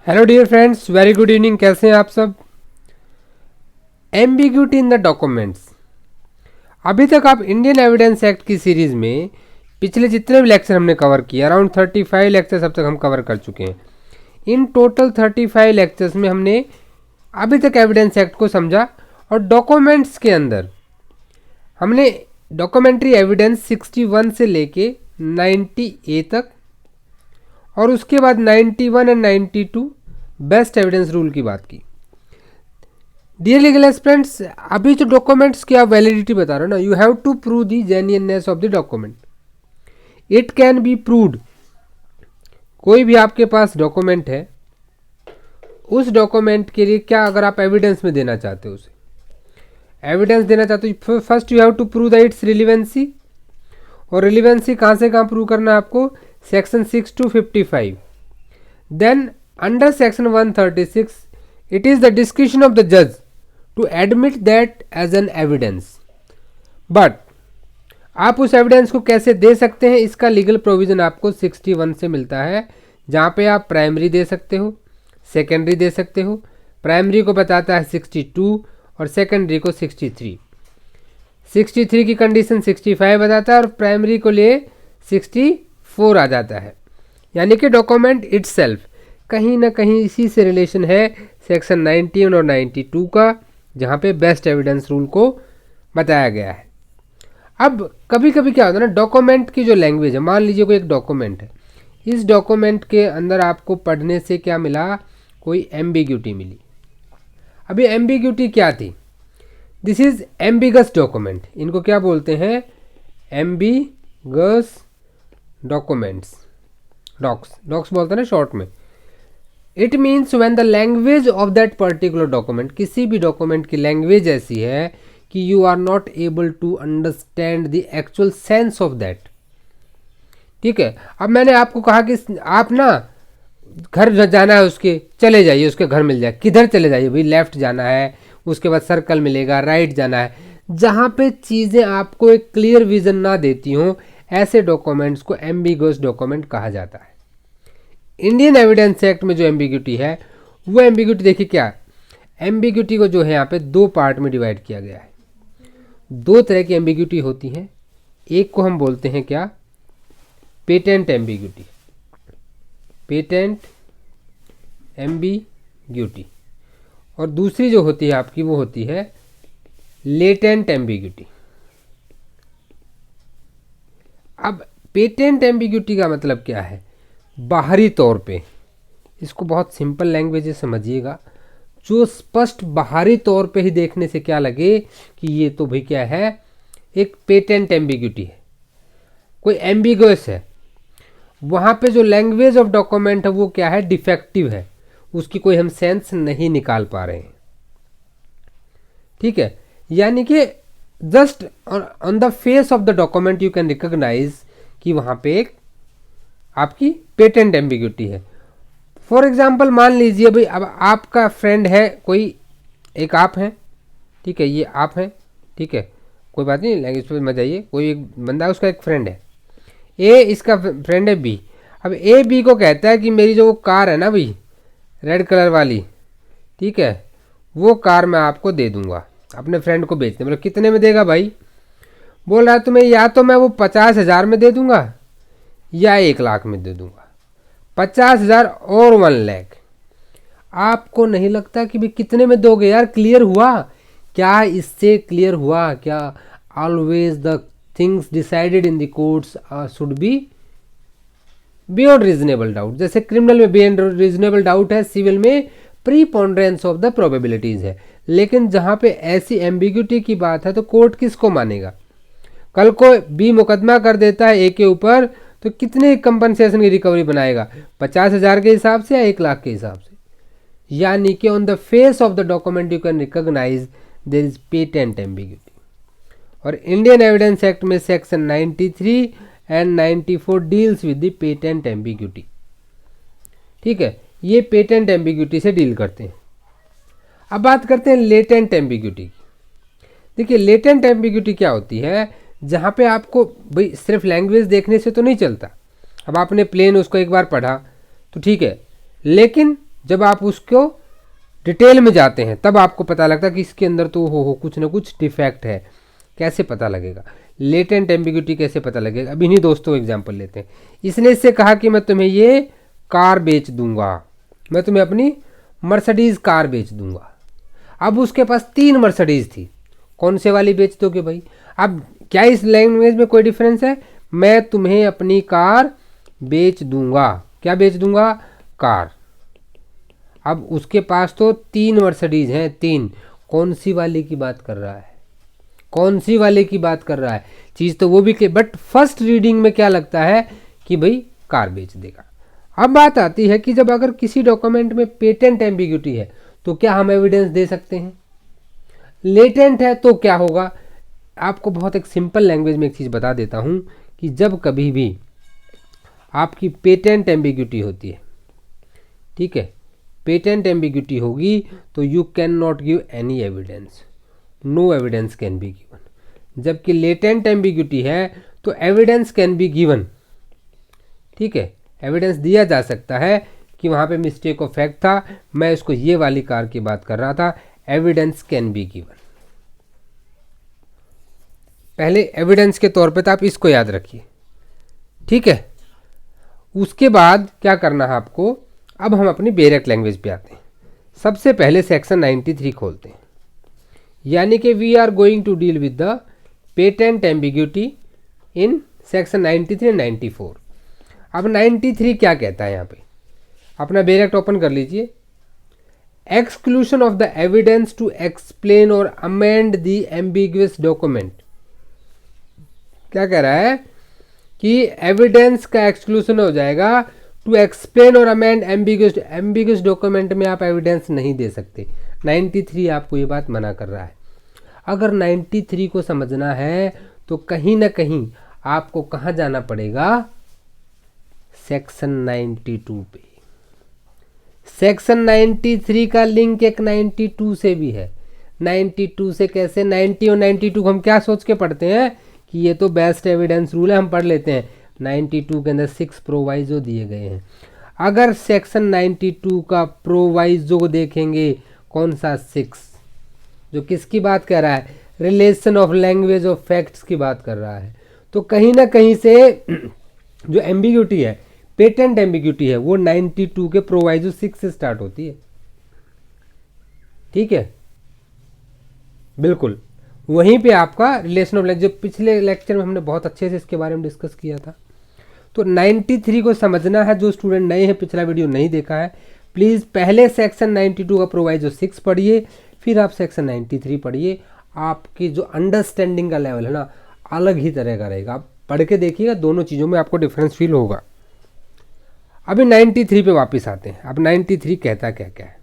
Hello dear friends, very good evening. कैसे हैं आप सब। Ambiguity in the documents. अभी तक आप इंडियन एविडेंस एक्ट की सीरीज में पिछले जितने भी लेक्चर हमने कवर किए, अराउंड 35 लेक्चर्स अब तक हम कवर कर चुके हैं। इन टोटल 35 लेक्चर्स में हमने अभी तक एविडेंस एक्ट को समझा और डॉक्यूमेंट्स के अंदर हमने डॉक्यूमेंट्री एविडेंस 61 से लेके 90A तक और उसके बाद 91 एंड 92 बेस्ट एविडेंस रूल की बात की। डियर लीगल एस्पिरेंट्स, अभी जो डॉक्यूमेंट्स की आप वैलिडिटी बता रहे हो ना, you have to prove the genuineness of the document. It can be proved. कोई भी आपके पास डॉक्यूमेंट है, उस डॉक्यूमेंट के लिए क्या अगर आप एविडेंस में देना चाहते हो, उसे एविडेंस देना चाहते हो, first you have to prove the its relevancy. और रिलीवेंसी कहाँ से कहाँ प्रूव करना है आपको, section 6 to 55। Then under section 136 it is the description of the जज to admit that as an evidence. But आप उस एविडेंस को कैसे दे सकते हैं, इसका लीगल प्रोविजन आपको 61 से मिलता है, जहाँ पे आप प्राइमरी दे सकते हो, सेकेंडरी दे सकते हो। प्राइमरी को बताता है 62 और सेकेंडरी को 63। 63 की कंडीशन 65 बताता है और प्राइमरी को लिए 64 आ जाता है। यानी कि डॉक्यूमेंट इटसेल्फ कहीं ना कहीं इसी से रिलेशन है सेक्शन 19 और 92 का, जहाँ पे बेस्ट एविडेंस रूल को बताया गया है। अब कभी कभी क्या होता है ना, डॉक्यूमेंट की जो लैंग्वेज है, मान लीजिए कोई एक डॉक्यूमेंट है, इस डॉक्यूमेंट के अंदर आपको पढ़ने से क्या मिला, कोई एम्बिग्यूटी मिली। अभी एम्बिग्यूटी क्या थी, दिस इज एम्बिगस डॉक्यूमेंट। इनको क्या बोलते हैं, एम्बिगस डॉक्यूमेंट्स, डॉक्स बोलते हैं ना शॉर्ट में। It means when the language of that particular document, किसी भी डॉक्यूमेंट की लैंग्वेज ऐसी है कि you are not able to understand the actual sense of that. ठीक है, अब मैंने आपको कहा कि आप ना घर जाना है उसके, चले जाइए, उसके घर मिल जाए। किधर चले जाइए भाई, लेफ्ट जाना है, उसके बाद सर्कल मिलेगा, राइट जाना है। जहाँ पे चीज़ें आपको एक क्लियर विजन ना देती हों, ऐसे डॉक्यूमेंट्स को एम्बिगस डॉक्यूमेंट कहा जाता है। इंडियन एविडेंस एक्ट में जो एम्बिग्यूटी है, वो एम्बिग्यूटी देखिए क्या, एम्बिग्यूटी को जो है यहाँ पे दो पार्ट में डिवाइड किया गया है। दो तरह की एम्बिग्यूटी होती हैं। एक को हम बोलते हैं क्या, पेटेंट एम्बिग्यूटी, पेटेंट एम्बिग्यूटी, और दूसरी जो होती है आपकी वो होती है लेटेंट एम्बिग्यूटी। अब पेटेंट एम्बिग्यूटी का मतलब क्या है, बाहरी तौर पे, इसको बहुत सिंपल लैंग्वेज से समझिएगा, जो स्पष्ट बाहरी तौर पे ही देखने से क्या लगे कि ये तो भाई क्या है, एक पेटेंट एम्बिग्यूटी है, कोई एम्बिगस है। वहाँ पे जो लैंग्वेज ऑफ डॉक्यूमेंट है वो क्या है, डिफेक्टिव है, उसकी कोई हम सेंस नहीं निकाल पा रहे हैं। ठीक है, यानी कि just on the face of the document you can recognise कि वहाँ पे एक आपकी पेटेंट एम्बिग्यूटी है। फॉर एग्जाम्पल मान लीजिए भाई, अब आपका फ्रेंड है कोई, एक आप हैं, ठीक है, ये आप हैं, ठीक है, कोई बात नहीं, लैंग्वेज पे मत जाइए। कोई एक बंदा है, उसका एक फ्रेंड है ए, इसका फ्रेंड है बी। अब ए बी को कहता है कि मेरी जो वो कार है ना भाई, रेड कलर वाली, ठीक है, वो कार मैं आपको दे दूंगा, अपने फ्रेंड को बेचते। मतलब कितने में देगा भाई, बोल रहा है तुम्हें, या तो मैं वो 50,000 में दे दूंगा या 1,00,000 में दे दूंगा। 50,000 और 1,00,000। आपको नहीं लगता कि भाई कितने में दोगे यार, क्लियर हुआ क्या, इससे क्लियर हुआ क्या, always the things decided in the courts should be beyond reasonable doubt. जैसे क्रिमिनल में बियॉन्ड रीजनेबल डाउट है, सिविल में प्रीपोंडरेंस ऑफ द प्रोबेबिलिटीज है। लेकिन जहां पे ऐसी एम्बिग्यूटी की बात है तो कोर्ट किसको मानेगा। कल को बी मुकदमा कर देता है ए के ऊपर, तो कितने कंपनसेशन की रिकवरी बनाएगा, 50,000 के हिसाब से या 1,00,000 के हिसाब से। यानी कि on the face of the document you can recognise there is patent ambiguity. और इंडियन एविडेंस एक्ट में section 93 and 94 deals with the patent ambiguity. ठीक है, ये पेटेंट एम्बिग्यूटी से डील करते हैं। अब बात करते हैं लेटेंट एम्बिग्यूटी की। देखिए लेटेंट एम्बिग्यूटी क्या होती है, जहाँ पे आपको भाई सिर्फ लैंग्वेज देखने से तो नहीं चलता। अब आपने प्लेन उसको एक बार पढ़ा तो ठीक है, लेकिन जब आप उसको डिटेल में जाते हैं तब आपको पता लगता है कि इसके अंदर तो हो कुछ ना कुछ डिफेक्ट है। कैसे पता लगेगा? लेटेंट एम्बिग्यूटी कैसे पता लगेगा? अब इन्हीं दोस्तों एग्जांपल लेते हैं। इसने इससे कहा कि मैं तुम्हें ये कार बेच दूंगा, मैं तुम्हें अपनी मर्सिडीज कार बेच दूंगा। अब उसके पास 3 मर्सिडीज थी, कौन से वाली बेच दोगे भाई? अब क्या इस लैंग्वेज में कोई डिफरेंस है? मैं तुम्हें अपनी कार बेच दूंगा। क्या बेच दूंगा? कार। अब उसके पास तो 3 मर्सिडीज हैं, 3। कौन सी वाले की बात कर रहा है? कौन सी वाले की बात कर रहा है? चीज़ तो वो भी क्लियर, बट फर्स्ट रीडिंग में क्या लगता है कि भाई कार बेच देगा। अब बात आती है कि जब अगर किसी डॉक्यूमेंट में पेटेंट एम्बिग्यूटी है तो क्या हम एविडेंस दे सकते हैं? लेटेंट है तो क्या होगा? आपको बहुत एक सिंपल लैंग्वेज में एक चीज़ बता देता हूँ कि जब कभी भी आपकी पेटेंट एम्बिग्यूटी होती है, ठीक है, पेटेंट एम्बिग्यूटी होगी तो you can not give any evidence, no evidence can be given. जबकि लेटेंट एम्बिग्यूटी है तो एविडेंस कैन बी गिवन, ठीक है, एविडेंस दिया जा सकता है कि वहाँ पे मिस्टेक ऑफ फैक्ट था, मैं इसको ये वाली कार की बात कर रहा था, एविडेंस कैन बी गिवन। पहले एविडेंस के तौर पे तो आप इसको याद रखिए, ठीक है। उसके बाद क्या करना है आपको? अब हम अपनी बेरेक लैंग्वेज पे आते हैं। सबसे पहले सेक्शन 93 खोलते हैं, यानी कि we are going to deal with the patent ambiguity in section 93 and 94। अब 93 क्या कहता है यहाँ पे? अपना बेरेक्ट ओपन कर लीजिए। Exclusion of the evidence to explain और अमेंड द एम्बिगुअस डॉक्यूमेंट। क्या कह रहा है कि एविडेंस का एक्सक्लूशन हो जाएगा टू एक्सप्लेन और अमेंड एम्बिगुअस डॉक्यूमेंट में आप एविडेंस नहीं दे सकते। 93 आपको ये बात मना कर रहा है। अगर 93 को समझना है तो कहीं ना कहीं आपको कहाँ जाना पड़ेगा? सेक्शन 92 पे। सेक्शन 93 का लिंक एक 92 से भी है। 92 से कैसे? 90 और 92 को हम क्या सोच के पढ़ते हैं कि ये तो बेस्ट एविडेंस रूल है, हम पढ़ लेते हैं। 92 के अंदर 6 प्रोवाइजो दिए गए हैं। अगर सेक्शन 92 का प्रोवाइजो देखेंगे, कौन सा? 6, जो किसकी बात कर रहा है? Relation of language of facts की बात कर रहा है। तो कहीं ना कहीं से जो एम्बिग्यूटी है, पेटेंट एम्बिग्यूटी है, वो 92 के प्रोवाइजो 6 से स्टार्ट होती है, ठीक है, बिल्कुल। वहीं पे आपका रिलेशन ऑफ लैंग्वेज, जो पिछले लेक्चर में हमने बहुत अच्छे से इसके बारे में डिस्कस किया था। तो 93 को समझना है, जो स्टूडेंट नए हैं, पिछला वीडियो नहीं देखा है, प्लीज़ पहले सेक्शन 92 का प्रोवाइजो 6 पढ़िए, फिर आप सेक्शन 93 पढ़िए। आपकी जो अंडरस्टैंडिंग का लेवल है ना, अलग ही तरह का रहेगा। आप पढ़ के देखिएगा, दोनों चीज़ों में आपको डिफरेंस फील होगा। अभी 93 पे वापस आते हैं। अब 93 कहता क्या क्या है?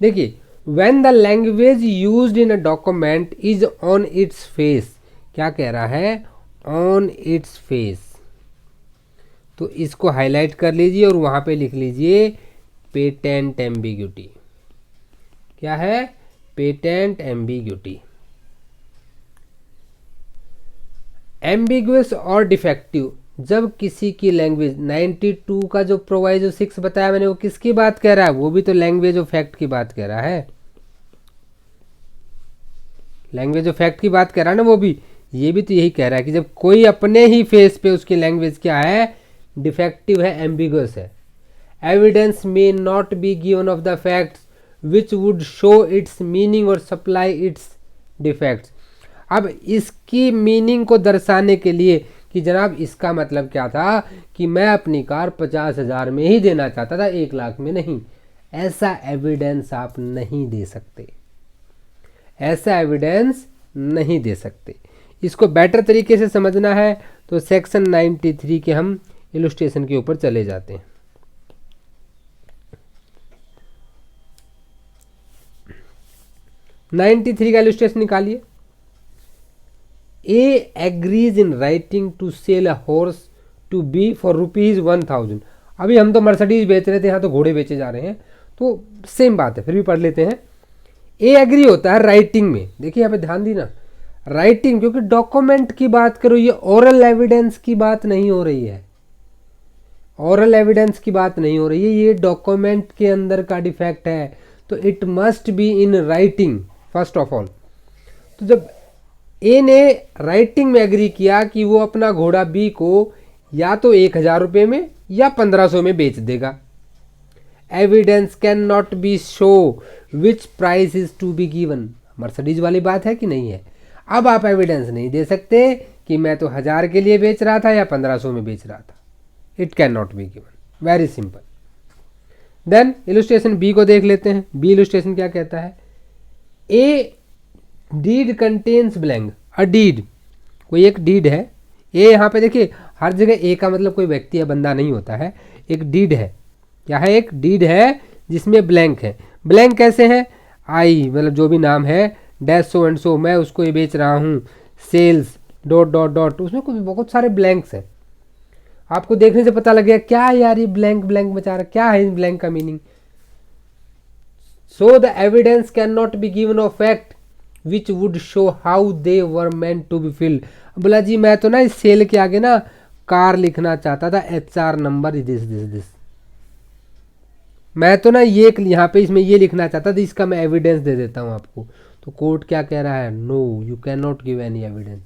देखिए, when the language used in a document is on its face. क्या कह रहा है? On its face. तो इसको हाईलाइट कर लीजिए और वहां पे लिख लीजिए पेटेंट एम्बिग्यूटी। क्या है? Patent ambiguity. एम्बिगुअस और डिफेक्टिव, जब किसी की लैंग्वेज 92 का जो प्रोवाइजो 6 बताया मैंने, वो किसकी बात कह रहा है? वो भी तो लैंग्वेज ऑफ फैक्ट की बात कह रहा है, लैंग्वेज ऑफ फैक्ट की बात कह रहा है ना वो भी। ये भी तो यही कह रहा है कि जब कोई अपने ही फेस पे उसकी लैंग्वेज क्या है? डिफेक्टिव है, एम्बिगुअस है। Evidence may not be given of the facts which would show it's meaning और सप्लाई इट्स डिफेक्ट्स। अब इसकी मीनिंग को दर्शाने के लिए कि जनाब इसका मतलब क्या था कि मैं अपनी कार 50,000 में ही देना चाहता था, 1 लाख में नहीं, ऐसा एविडेंस आप नहीं दे सकते, ऐसा एविडेंस नहीं दे सकते। इसको बेटर तरीके से समझना है तो सेक्शन 93 के हम इलस्ट्रेशन के ऊपर चले जाते हैं। (93) का इलस्ट्रेशन निकालिए। A agrees in writing to sell a horse to B for ₹1000। अभी हम तो मर्सिडीज बेच रहे थे, यहाँ तो घोड़े बेचे जा रहे हैं, तो सेम बात है, फिर भी पढ़ लेते हैं। ए एग्री होता है राइटिंग में। देखिए यहाँ पे ध्यान दी ना, राइटिंग, क्योंकि डॉक्यूमेंट की बात करो, ये ओरल एविडेंस की बात नहीं हो रही है। ओरल एविडेंस की बात नहीं हो रही है, ये डॉक्यूमेंट के अंदर का डिफेक्ट है, तो it must be in writing first of all. तो जब ए ने राइटिंग में एग्री किया कि वो अपना घोड़ा बी को या तो 1000 रुपये में या 1500 में बेच देगा, evidence can not be show which price is to be given. Mercedes वाली बात है कि नहीं है। अब आप एविडेंस नहीं दे सकते कि मैं तो 1000 के लिए बेच रहा था या 1500 में बेच रहा था। It can not be given, very simple. Then illustration B को देख लेते हैं। बी इलस्ट्रेशन क्या कहता है, A deed contains blank. A deed, कोई एक डीड है। ए यहाँ पे देखिए हर जगह ए का मतलब कोई व्यक्ति या बंदा नहीं होता है, एक डीड है। क्या है, एक डीड है जिसमें ब्लैंक है। ब्लैंक कैसे है, आई मतलब जो भी नाम है, डैश सो एंड सो, मैं उसको ये बेच रहा हूँ, सेल्स डॉट डॉट डॉट, उसमें कुछ बहुत सारे ब्लैंक्स हैं। आपको देखने से पता लग गया क्या यार ये ब्लैंक ब्लैंक बचा रहा, क्या है इन ब्लैंक का meaning. So the evidence can not be given of fact which would show how they were meant to be filled. बोला जी मैं तो ना इस सेल के आगे ना कार लिखना चाहता था, HR number this this this, मैं तो ना ये यहाँ पे इसमें ये लिखना चाहता था, इसका मैं एविडेंस दे देता हूँ आपको। तो कोर्ट क्या कह रहा है, no you can not give any evidence.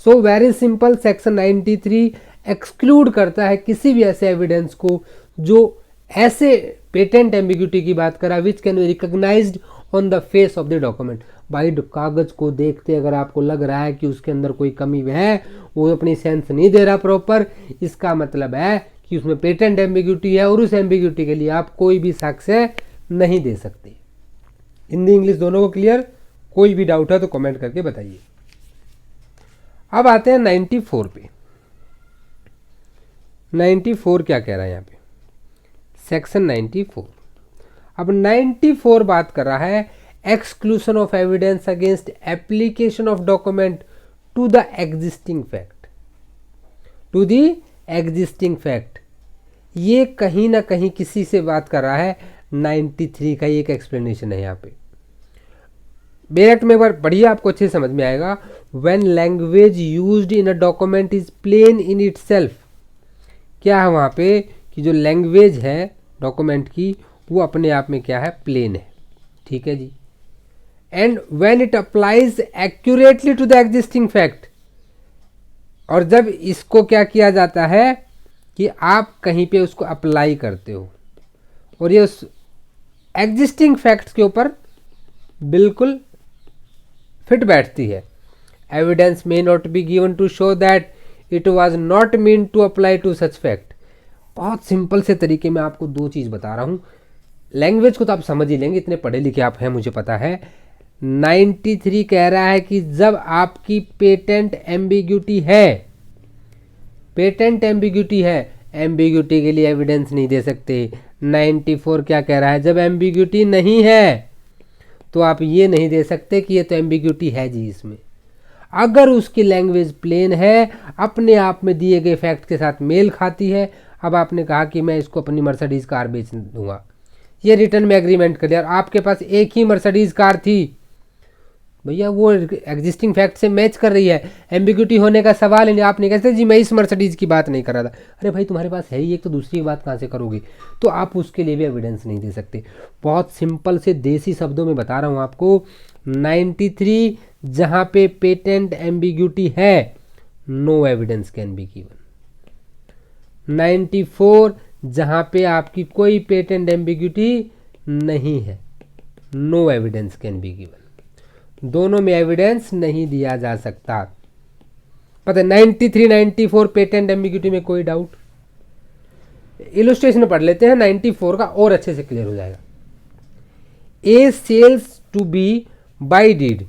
So very simple, section 93 exclude करता है किसी भी ऐसे एविडेंस को जो ऐसे पेटेंट एम्बिग्यूटी की बात करा which can be recognised on the face of the document. भाई कागज को देखते अगर आपको लग रहा है कि उसके अंदर कोई कमी है, वो अपनी सेंस नहीं दे रहा प्रॉपर, इसका मतलब है कि उसमें पेटेंट एम्बिग्यूटी है और उस एम्बिग्यूटी के लिए आप कोई भी साक्ष्य नहीं दे सकते। हिंदी इंग्लिश दोनों को क्लियर? कोई भी डाउट है तो कमेंट करके बताइए। अब आते हैं 94 पे। 94 क्या कह रहा है यहाँ पे, सेक्शन 94। अब 94 बात कर रहा है exclusion of evidence against application of document to the existing fact, to the existing fact. ये कहीं ना कहीं किसी से बात कर रहा है, 93 का एक एक्सप्लेनेशन है यहाँ पे। डायरेक्ट में एक बार पढ़िए, आपको अच्छे समझ में आएगा। When language used in a document is plain in itself, क्या है वहाँ पे कि जो लैंग्वेज है डॉक्यूमेंट की वो अपने आप में क्या है, प्लेन है। ठीक है जी। And when it applies accurately to the existing fact, और जब इसको क्या किया जाता है कि आप कहीं पे उसको अप्लाई करते हो और ये उस एग्जिस्टिंग फैक्ट्स के ऊपर बिल्कुल फिट बैठती है। Evidence may not be given to show that it was not mean to apply to such fact. बहुत सिंपल से तरीके में आपको दो चीज़ बता रहा हूँ। लैंग्वेज को तो आप समझ ही लेंगे, इतने पढ़े लिखे आप हैं मुझे पता है। 93 कह रहा है कि जब आपकी पेटेंट एम्बिग्यूटी है, पेटेंट एम्बिग्यूटी है, एम्बिग्यूटी के लिए एविडेंस नहीं दे सकते। 94 क्या कह रहा है, जब एम्बिग्यूटी नहीं है तो आप ये नहीं दे सकते कि ये तो एम्बिग्यूटी है जी इसमें। अगर उसकी लैंग्वेज प्लेन है, अपने आप में दिए गए फैक्ट के साथ मेल खाती है। अब आपने कहा कि मैं इसको अपनी मर्सिडीज कार बेच दूंगा, ये रिटर्न में एग्रीमेंट कर लिया, आपके पास एक ही मर्सिडीज कार थी, भैया वो एग्जिस्टिंग फैक्ट से मैच कर रही है, एम्बिग्यूटी होने का सवाल ही नहीं। आप नहीं कहते जी मैं इस मर्सिडीज की बात नहीं कर रहा था, अरे भाई तुम्हारे पास है ही एक, तो दूसरी बात कहाँ से करोगे, तो आप उसके लिए भी एविडेंस नहीं दे सकते। बहुत सिंपल से देसी शब्दों में बता रहा हूँ आपको। 93 जहाँ पे पेटेंट एम्बिग्यूटी है, no evidence can be given. 94 जहाँ पे आपकी कोई पेटेंट एम्बिग्यूटी नहीं है, no evidence can be given. दोनों में एविडेंस नहीं दिया जा सकता। पता है 93 94 पेटेंट एम्बिग्यूटी में कोई डाउट? इलस्ट्रेशन पढ़ लेते हैं 94 का और अच्छे से क्लियर हो जाएगा। A sells to B by deed,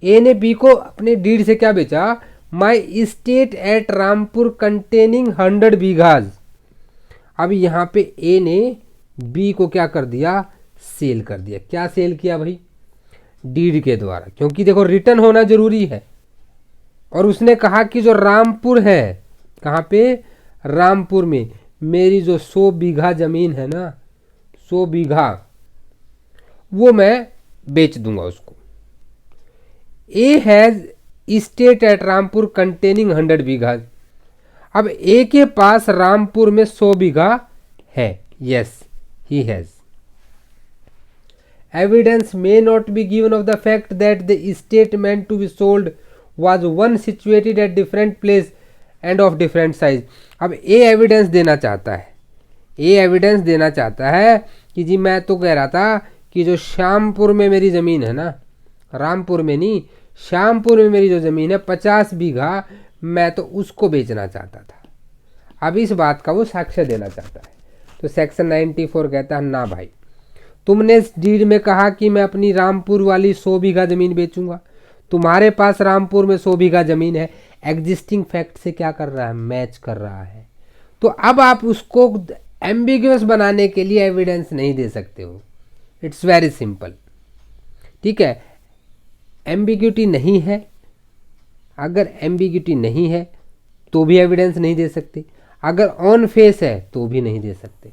A ने बी को अपने डीड से क्या बेचा, my state at Rampur containing 100 bighas. अब यहाँ पे ए ने बी को क्या कर दिया, सेल कर दिया। क्या सेल किया भाई, डीड के द्वारा, क्योंकि देखो रिटर्न होना जरूरी है। और उसने कहा कि जो रामपुर है, कहाँ पे, रामपुर में मेरी जो 100 बीघा जमीन है ना, 100 बीघा, वो मैं बेच दूंगा उसको। A has state at Rampur containing 100 बीघा। अब ए के पास रामपुर में 100 बीघा है, yes he has. Evidence may not be given of the fact that the estate meant to be sold was one situated at different place and of different size। अब ए evidence देना चाहता है, ए evidence देना चाहता है कि जी मैं तो कह रहा था कि जो श्यामपुर में मेरी ज़मीन है ना, रामपुर में नहीं, श्यामपुर में मेरी जो ज़मीन है 50 बीघा, मैं तो उसको बेचना चाहता था। अब इस बात का वो साक्ष्य देना चाहता है। तो सेक्शन 94 कहता है ना भाई, तुमने इस डीड में कहा कि मैं अपनी रामपुर वाली 100 बीघा ज़मीन बेचूंगा, तुम्हारे पास रामपुर में 100 बीघा ज़मीन है, एग्जिस्टिंग फैक्ट से क्या कर रहा है, मैच कर रहा है। तो अब आप उसको एम्बिग्यूअस बनाने के लिए एविडेंस नहीं दे सकते हो। इट्स वेरी सिंपल, ठीक है। एम्बिग्यूटी नहीं है, अगर एम्बिग्यूटी नहीं है तो भी एविडेंस नहीं दे सकते, अगर ऑन फेस है तो भी नहीं दे सकते।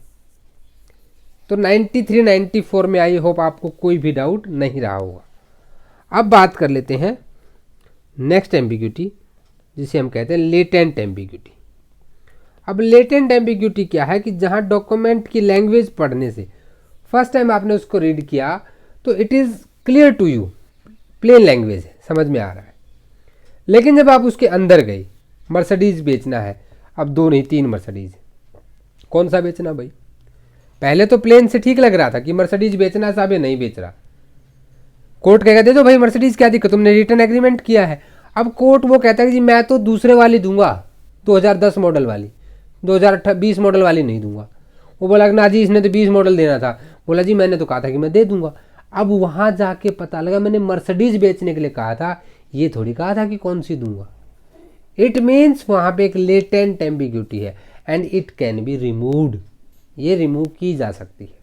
तो 93 94 में आई होप आपको कोई भी डाउट नहीं रहा होगा। अब बात कर लेते हैं नेक्स्ट एम्बिग्यूटी, जिसे हम कहते हैं लेटेंट एम्बिग्यूटी। अब लेटेंट एम्बिग्यूटी क्या है कि जहां डॉक्यूमेंट की लैंग्वेज पढ़ने से फर्स्ट टाइम आपने उसको रीड किया तो it is clear to you, plain language है, समझ में आ रहा है। लेकिन जब आप उसके अंदर गए, मर्सिडीज बेचना है, अब 2 नहीं 3 मर्सिडीज, कौन सा बेचना भाई? पहले तो प्लेन से ठीक लग रहा था कि मर्सिडीज बेचना, साहब ये नहीं बेच रहा। कोर्ट कहेगा दे दो भाई मर्सिडीज, क्या दिक्कत, तुमने रिटर्न एग्रीमेंट किया है। अब कोर्ट वो कहता है कि जी मैं तो दूसरे वाली दूंगा, 2010 मॉडल वाली, 2020 मॉडल वाली नहीं दूंगा। वो बोला ना जी इसने तो 20 मॉडल देना था, बोला जी मैंने तो कहा था कि मैं दे दूंगा। अब वहां जाके पता लगा मैंने मर्सिडीज बेचने के लिए कहा था, ये थोड़ी कहा था कि कौन सी दूंगा। इट मीन्स वहां पे एक लेटेंट एम्बिग्यूटी है and it can be removed, ये रिमूव की जा सकती है,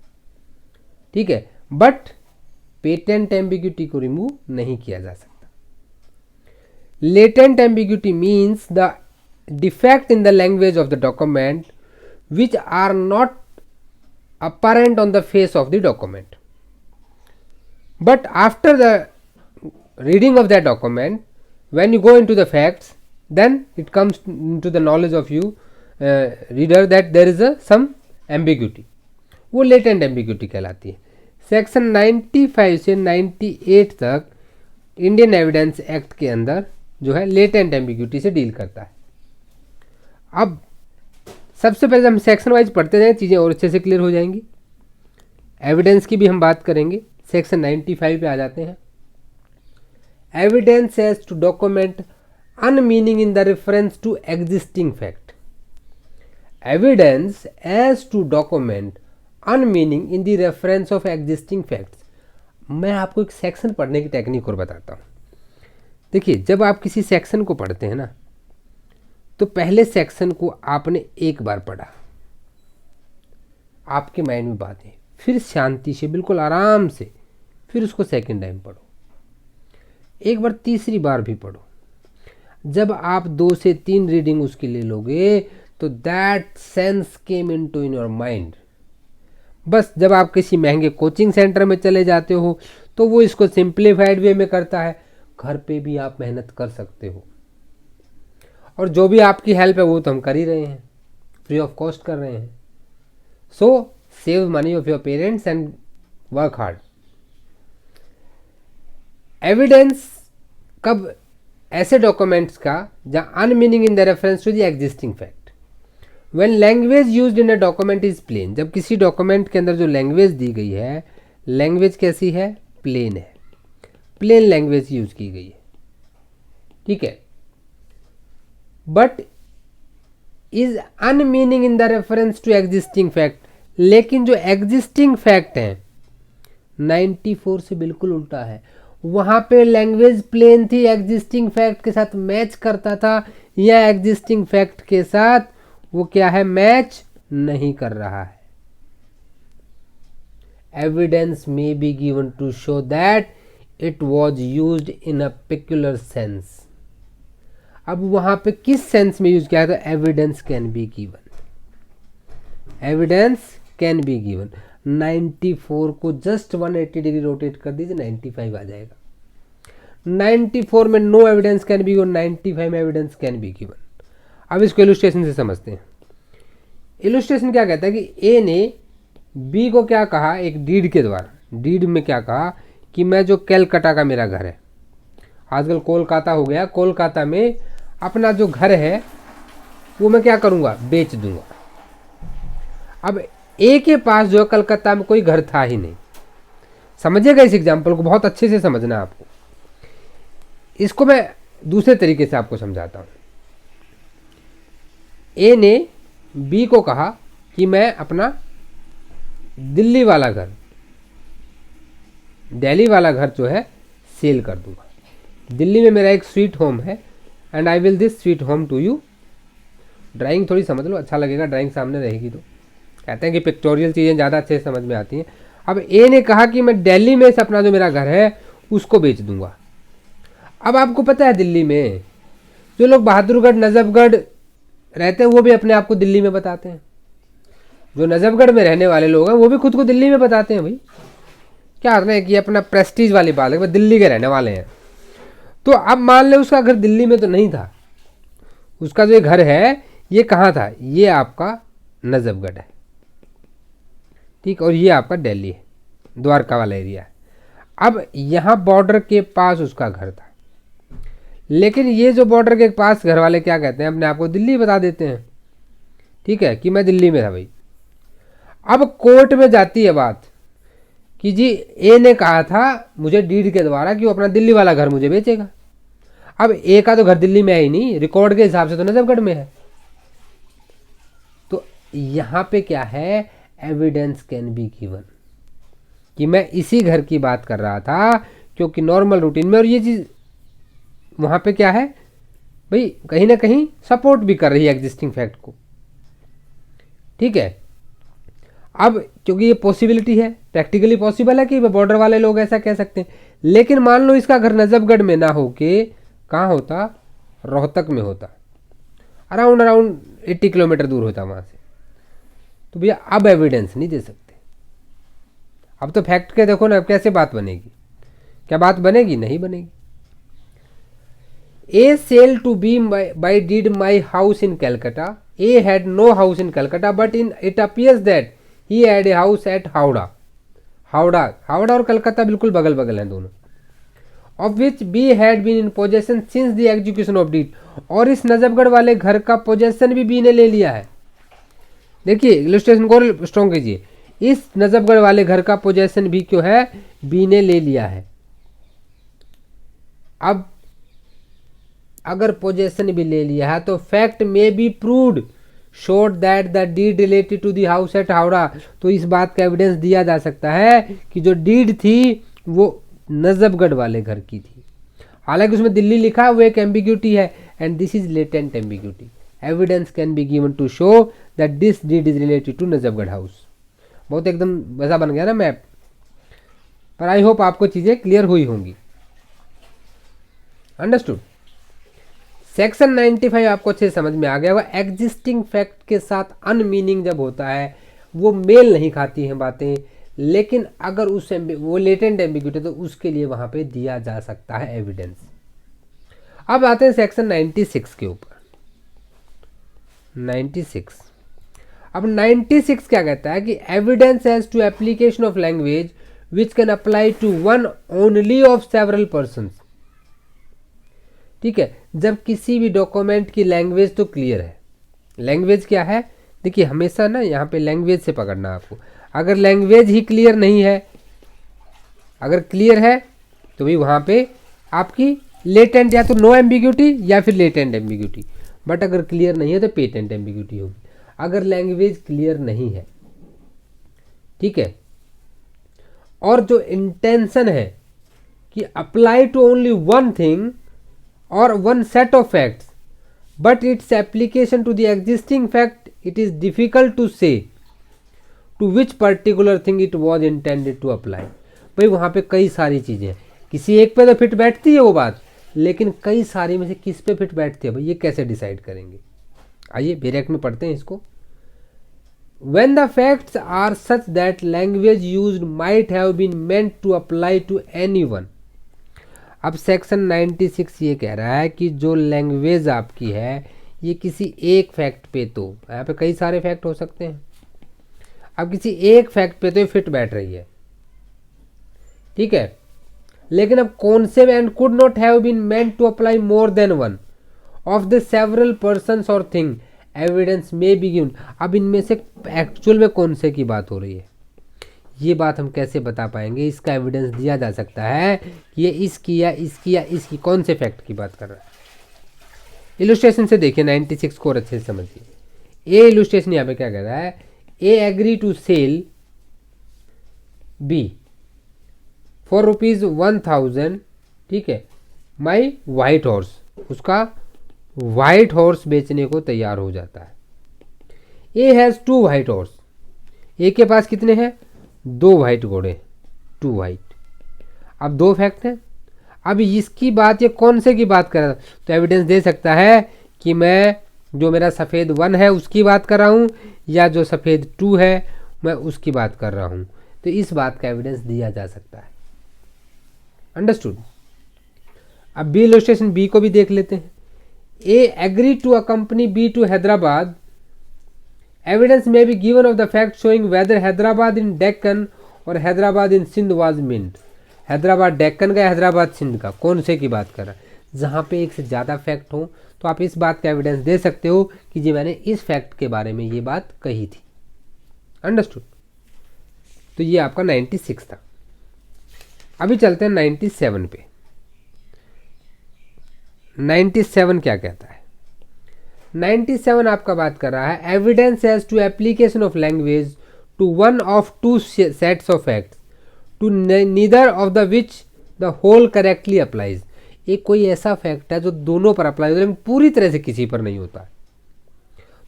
ठीक है। बट पेटेंट एम्बिग्यूटी को रिमूव नहीं किया जा सकता। Latent ambiguity means the defect in the language of the document which are not apparent on the face of the document, but after the reading of that document, when you go into the facts, then it comes into the knowledge of you reader that there is a some ambiguity, वो latent ambiguity कहलाती है। Section 95 से 98 तक Indian evidence act के अंदर जो है latent ambiguity से डील करता है। अब सबसे पहले हम सेक्शन वाइज पढ़ते जाएं, चीज़ें और अच्छे से क्लियर हो जाएंगी। एविडेंस की भी हम बात करेंगे। सेक्शन 95 पे आ जाते हैं। Evidence as to document unmeaning in the reference to existing fact. Evidence as to document unmeaning in the reference of existing facts. मैं आपको एक सेक्शन पढ़ने की टेक्निक और बताता हूँ। देखिए, जब आप किसी सेक्शन को पढ़ते हैं ना, तो पहले सेक्शन को आपने एक बार पढ़ा, आपके माइंड में बात है, फिर शांति से बिल्कुल आराम से फिर उसको सेकंड टाइम पढ़ो, एक बार तीसरी बार भी पढ़ो। जब आप 2 से 3 रीडिंग उसकी ले लोगे तो that sense came into in your mind. बस जब आप किसी महंगे कोचिंग सेंटर में चले जाते हो तो वो इसको सिंप्लीफाइड वे में करता है, घर पे भी आप मेहनत कर सकते हो। और जो भी आपकी हेल्प है वो तो हम कर ही रहे हैं, फ्री ऑफ कॉस्ट कर रहे हैं। So save money of your parents and work hard. Evidence कब? ऐसे डॉक्यूमेंट्स का जहां unmeaning in the reference to the existing fact. When language used in a document is plain. जब किसी डॉक्यूमेंट के अंदर जो लैंग्वेज दी गई है, लैंग्वेज कैसी है? प्लेन है, प्लेन लैंग्वेज यूज की गई है, ठीक है। But is unmeaning in the reference to existing fact. लेकिन जो एग्जिस्टिंग फैक्ट है 94 से बिल्कुल उल्टा है। वहां पे लैंग्वेज प्लेन थी, एग्जिस्टिंग फैक्ट के साथ मैच करता था, या एग्जिस्टिंग फैक्ट के साथ वो क्या है? मैच नहीं कर रहा है। Evidence may be given to show that it was used in a peculiar sense. अब वहां पे किस सेंस में यूज किया था? Evidence can be given, evidence can be given. 94 को जस्ट 180 डिग्री रोटेट कर दीजिए, 95 आ जाएगा। 94 में no evidence can be given, 95 में एविडेंस कैन बी गिवन। अब इसको इलस्ट्रेशन से समझते हैं। इलस्ट्रेशन क्या कहता है कि ए ने बी को क्या कहा, एक डीड के द्वारा, डीड में क्या कहा कि मैं जो कैलकाटा का मेरा घर है, आजकल कोलकाता हो गया, कोलकाता में अपना जो घर है वो मैं क्या करूँगा, बेच दूंगा। अब ए के पास जो है कलकत्ता में कोई घर था ही नहीं। समझिएगा इस एग्जाम्पल को, बहुत अच्छे से समझना है आपको। इसको मैं दूसरे तरीके से आपको समझाता हूँ। ए ने बी को कहा कि मैं अपना दिल्ली वाला घर, दिल्ली वाला घर जो है सेल कर दूंगा। दिल्ली में मेरा एक स्वीट होम है and I will this sweet home to you. Drawing थोड़ी समझ लो, अच्छा लगेगा ड्राइंग सामने रहेगी तो। कहते हैं कि पिक्टोरियल चीज़ें ज़्यादा अच्छे से समझ में आती हैं। अब ए ने कहा कि मैं दिल्ली में से अपना जो मेरा घर है उसको बेच दूंगा। अब आपको पता है दिल्ली में जो लोग बहादुरगढ़ नजफगढ़ रहते हैं वो भी अपने आप को दिल्ली में बताते हैं। जो नजफगढ़ में रहने वाले लोग हैं वो भी खुद को दिल्ली में बताते हैं। भाई क्या करते हैं कि अपना प्रेस्टीज वाली बात है, भाई दिल्ली के रहने वाले हैं। तो अब मान ले उसका घर दिल्ली में तो नहीं था, उसका जो घर है ये कहाँ था, ये आपका नजफगढ़ है, ठीक, और ये आपका दिल्ली है, द्वारका वाला एरिया है। अब यहाँ बॉर्डर के पास उसका घर था, लेकिन ये जो बॉर्डर के पास घर वाले क्या कहते हैं, अपने आप को दिल्ली बता देते हैं, ठीक है, कि मैं दिल्ली में था भाई। अब कोर्ट में जाती है बात कि जी ए ने कहा था मुझे डीड के द्वारा कि वो अपना दिल्ली वाला घर मुझे बेचेगा। अब ए का तो घर दिल्ली में है ही नहीं, रिकॉर्ड के हिसाब से तो नजफगढ़ में है। तो यहाँ पे क्या है, एविडेंस कैन बी गिवन कि मैं इसी घर की बात कर रहा था, क्योंकि नॉर्मल रूटीन में, और ये चीज़ वहाँ पे क्या है भाई, कहीं ना कहीं सपोर्ट भी कर रही है एग्जिस्टिंग फैक्ट को, ठीक है। अब क्योंकि ये पॉसिबिलिटी है, प्रैक्टिकली पॉसिबल है कि बॉर्डर वाले लोग ऐसा कह सकते हैं, लेकिन मान लो इसका घर नजफगढ़ में ना होके कहाँ होता, रोहतक में होता, अराउंड 80 किलोमीटर दूर होता वहाँ से, तो भैया अब एविडेंस नहीं दे सकते। अब तो फैक्ट के देखो ना, अब कैसे बात बनेगी, क्या बात बनेगी, नहीं बनेगी। A sell to B by deed my house in Calcutta. A had no house in Calcutta, but it appears that he had a house at Howrah. Howrah और कलकत्ता बिल्कुल बगल बगल हैं दोनों। Of which B had been in possession since the execution of deed. और इस नजफगढ़ वाले घर का पोजेशन भी बी ने ले लिया है। देखिए इलस्ट्रेशन को स्ट्रॉन्ग कीजिए, इस नजफगढ़ वाले घर का पोजेशन भी क्यों है, बी ने ले लिया है। अब अगर पोजेशन भी ले लिया है तो fact may be proved showed that the deed related to the house at Howrah. तो इस बात का एविडेंस दिया जा सकता है कि जो डीड थी वो नजफगढ़ वाले घर की थी। हालांकि उसमें दिल्ली लिखा है, वो एक एम्बिग्यूटी है, and this is latent ambiguity. Evidence can be given to show that this deed is related to Najafgarh house. बहुत एकदम वैसा बन गया ना मैप, पर आई होप आपको चीज़ें क्लियर हुई होंगी। अंडरस्टूड। सेक्शन 95 आपको अच्छे समझ में आ गया होगा। एग्जिस्टिंग फैक्ट के साथ अनमीनिंग जब होता है वो मेल नहीं खाती हैं बातें, लेकिन अगर उस वो लेटेंट एम्बिग्यूटी तो उसके लिए वहां पे दिया जा सकता है एविडेंस। अब आते हैं सेक्शन 96 के ऊपर। 96, अब 96 क्या कहता है कि evidence as to application of language which can apply to one only of several persons. ठीक है, जब किसी भी डॉक्यूमेंट की लैंग्वेज तो क्लियर है। लैंग्वेज क्या है, देखिए हमेशा ना यहाँ पे लैंग्वेज से पकड़ना आपको। अगर लैंग्वेज ही क्लियर नहीं है, अगर क्लियर है तो भी वहाँ पे आपकी लेटेंट या तो नो एम्बिग्यूटी या फिर लेटेंट एम्बिग्यूटी, बट अगर क्लियर नहीं है तो पेटेंट एम्बिग्यूटी होगी। अगर लैंग्वेज क्लियर नहीं है, ठीक है, और जो इंटेंशन है कि apply to only one thing or one set of facts, but its application to the existing fact, it is difficult to say to which particular thing it was intended to apply। भाई वहाँ पे कई सारी चीज़ें, किसी एक पे तो फिट बैठती है वो बात, लेकिन कई सारी में से किस पे फिट बैठती है भाई, ये कैसे डिसाइड करेंगे। आइए डायरेक्ट में पढ़ते हैं इसको। When the facts are such that language used might have been meant to apply to anyone। अब सेक्शन 96 ये कह रहा है कि जो लैंग्वेज आपकी है ये किसी एक फैक्ट पे, तो यहाँ पे कई सारे फैक्ट हो सकते हैं, अब किसी एक फैक्ट पे तो ये फिट बैठ रही है, ठीक है। लेकिन अब concept and could not have been meant to apply more than one of the several persons और थिंग, एविडेंस में बी गिवन। अब इनमें से एक्चुअल में कौन से की बात हो रही है, ये बात हम कैसे बता पाएंगे? इसका एविडेंस दिया जा सकता है कि ये इसकी या इसकी या इसकी कौन से फैक्ट की बात कर रहा है। इलुस्ट्रेशन से देखिए 96 को और अच्छे से समझिए। ए इलुस्ट्रेशन यहाँ पे क्या कह रहा है, A agree to sell B for ₹1000, ठीक है, माई वाइट हॉर्स, उसका वाइट हॉर्स बेचने को तैयार हो जाता है। A has 2 white horse, A के पास कितने हैं? 2 वाइट घोड़े, 2 वाइट। अब 2 फैक्ट हैं, अब इसकी बात, ये कौन से की बात कर रहा है? तो एविडेंस दे सकता है कि मैं जो मेरा सफ़ेद 1 है उसकी बात कर रहा हूँ, या जो सफ़ेद 2 है मैं उसकी बात कर रहा हूँ। तो इस बात का एविडेंस दिया जा सकता है। अंडरस्टूड। अब बी इलस्ट्रेशन बी को भी देख लेते हैं। A agree to accompany B to Hyderabad, evidence में B given of the fact showing whether Hyderabad in Deccan और Hyderabad in Sindh was meant. Hyderabad Deccan का, हैदराबाद सिंध का, कौन से की बात कर रहा है? जहाँ पे एक से ज़्यादा फैक्ट हो तो आप इस बात का एविडेंस दे सकते हो कि जी मैंने इस फैक्ट के बारे में ये बात कही थी। अंडरस्टूड। तो ये आपका 96 था। अभी चलते हैं 97 पे। 97 क्या कहता है? 97 आपका बात कर रहा है, evidence as to application of language to one of 2 sets of facts to neither of the which the whole correctly applies. एक कोई ऐसा फैक्ट है जो दोनों पर अप्लाई होता है, लेकिन पूरी तरह से किसी पर नहीं होता है।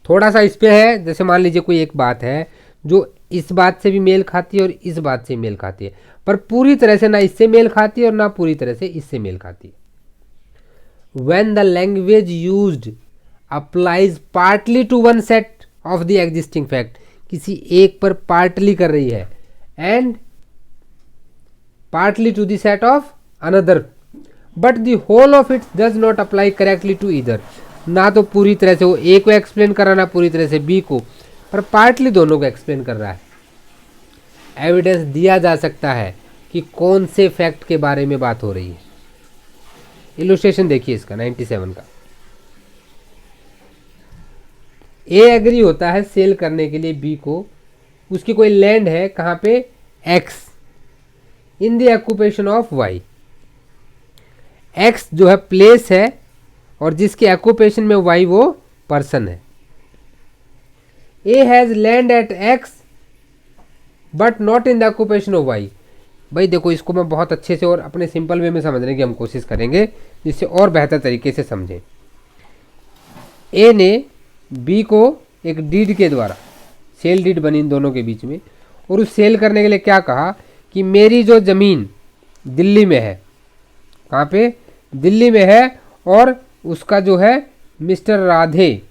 थोड़ा सा इस पे है, जैसे मान लीजिए कोई एक बात है जो इस बात से भी मेल खाती है और इस बात से मेल खाती है, पर पूरी तरह से ना इससे मेल खाती है और ना पूरी तरह से इससे मेल खाती है। When the language used applies partly to one set of the existing fact, किसी एक पर partly कर रही है, and partly to the set of another, but the whole of it does not apply correctly to either। ना तो पूरी तरह से वो ए को एक्सप्लेन कर रहा, ना पूरी तरह से बी को, पर पार्टली दोनों को एक्सप्लेन कर रहा है। एविडेंस दिया जा सकता है कि कौन से फैक्ट के बारे में बात हो रही है। इलुस्ट्रेशन देखिए इसका 97 का। ए एग्री होता है सेल करने के लिए बी को, उसकी कोई लैंड है कहाँ पे? X, in the occupation of Y. X जो है प्लेस है और जिसके ऑक्यूपेशन में वाई वो पर्सन है। A has land at X but not in the occupation of Y. भाई देखो, इसको मैं बहुत अच्छे से और अपने सिंपल वे में समझने की हम कोशिश करेंगे जिससे और बेहतर तरीके से समझें। ए ने बी को एक डीड के द्वारा, सेल डीड बनी इन दोनों के बीच में, और उस सेल करने के लिए क्या कहा कि मेरी जो ज़मीन दिल्ली में है, कहाँ पे? दिल्ली में है, और उसका जो है मिस्टर राधे,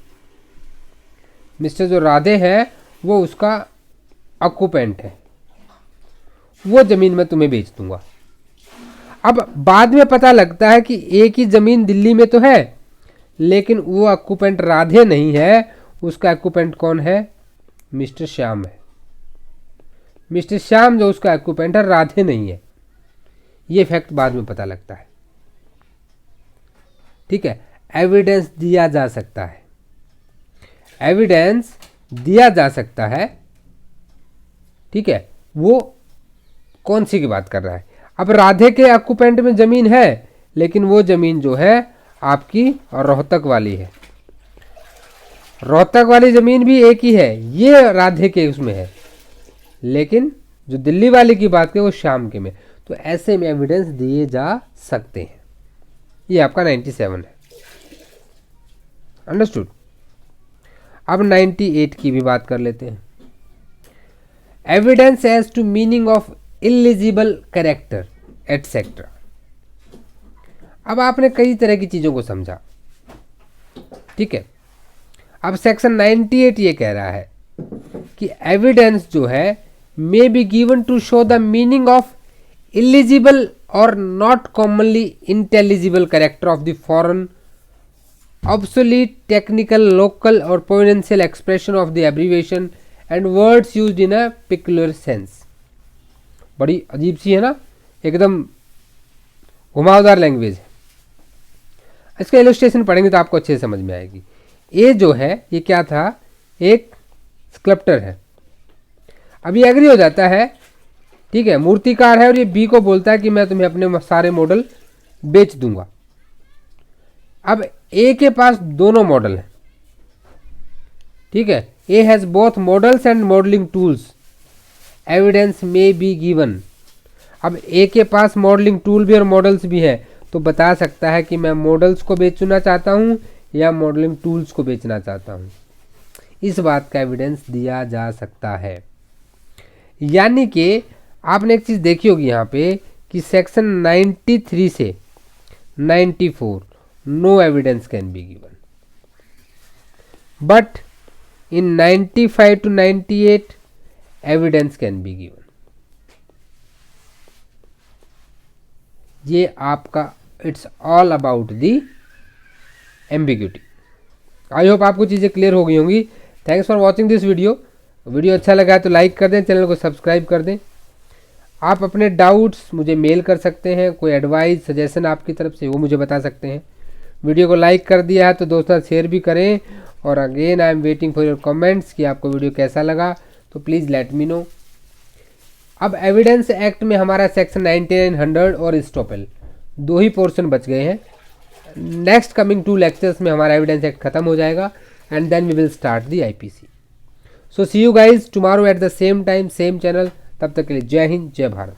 मिस्टर जो राधे है वो उसका ऑक्यूपेंट है, वो ज़मीन मैं तुम्हें बेच दूंगा। अब बाद में पता लगता है कि एक ही ज़मीन दिल्ली में तो है, लेकिन वो ऑक्यूपेंट राधे नहीं है, उसका ऑक्यूपेंट कौन है? मिस्टर श्याम है। मिस्टर श्याम जो उसका ऑक्यूपेंट है, राधे नहीं है। ये फैक्ट बाद में पता लगता है, ठीक है। एविडेंस दिया जा सकता है, एविडेंस दिया जा सकता है, ठीक है। वो कौन सी की बात कर रहा है? अब राधे के ऑक्यूपेंट में ज़मीन है, लेकिन वो ज़मीन जो है आपकी रोहतक वाली है। रोहतक वाली ज़मीन भी एक ही है, ये राधे के उसमें है, लेकिन जो दिल्ली वाली की बात है वो श्याम के में। तो ऐसे में एविडेंस दिए जा सकते हैं। ये आपका 97 है। अंडरस्टूड। अब 98 की भी बात कर लेते हैं। Evidence as to meaning of illegible character et cetera. अब आपने कई तरह की चीज़ों को समझा, ठीक है। अब सेक्शन 98 ये कह रहा है कि एविडेंस जो है may be given to show the meaning of illegible और not commonly intelligible character of the foreign obsolete technical local or provincial expression of the abbreviation and words used in a peculiar sense। बड़ी अजीब सी है ना, एकदम घुमावदार language है। इसका illustration पढ़ेंगे तो आपको अच्छे से समझ में आएगी। ये जो है ये क्या था, एक स्कल्प्टर है। अब ये एग्री हो जाता है, ठीक है, मूर्तिकार है, और ये बी को बोलता है कि मैं तुम्हें अपने सारे मॉडल बेच दूंगा। अब ए के पास दोनों मॉडल हैं, ठीक है, A has both models and modelling tools, evidence may be given. अब ए के पास मॉडलिंग टूल भी और मॉडल्स भी है, तो बता सकता है कि मैं मॉडल्स को बेचना चाहता हूं या मॉडलिंग टूल्स को बेचना चाहता हूं। इस बात का एविडेंस दिया जा सकता है। यानी कि आपने एक चीज देखी होगी यहाँ पे कि सेक्शन 93 से 94 no evidence can be given, but in 95 to 98 evidence can be given. ये आपका it's all about the ambiguity. I hope आपको चीज़ें क्लियर हो गई होंगी। Thanks for watching this video. Video अच्छा लगा है तो लाइक कर दें, चैनल को सब्सक्राइब कर दें। आप अपने डाउट्स मुझे मेल कर सकते हैं, कोई एडवाइस सजेशन आपकी तरफ से वो मुझे बता सकते हैं। वीडियो को लाइक कर दिया है तो दोस्तों शेयर भी करें, और again I am waiting for your comments कि आपको वीडियो कैसा लगा, तो प्लीज़ लेट मी नो। अब एविडेंस एक्ट में हमारा सेक्शन 9900 और स्टॉपेल दो ही पोर्शन बच गए हैं। नेक्स्ट कमिंग 2 लेक्चर्स में हमारा एविडेंस एक्ट खत्म हो जाएगा, and then we will start the IPC. So see you guys tomorrow at the same time, same channel. तब तक के लिए जय हिंद, जय भारत।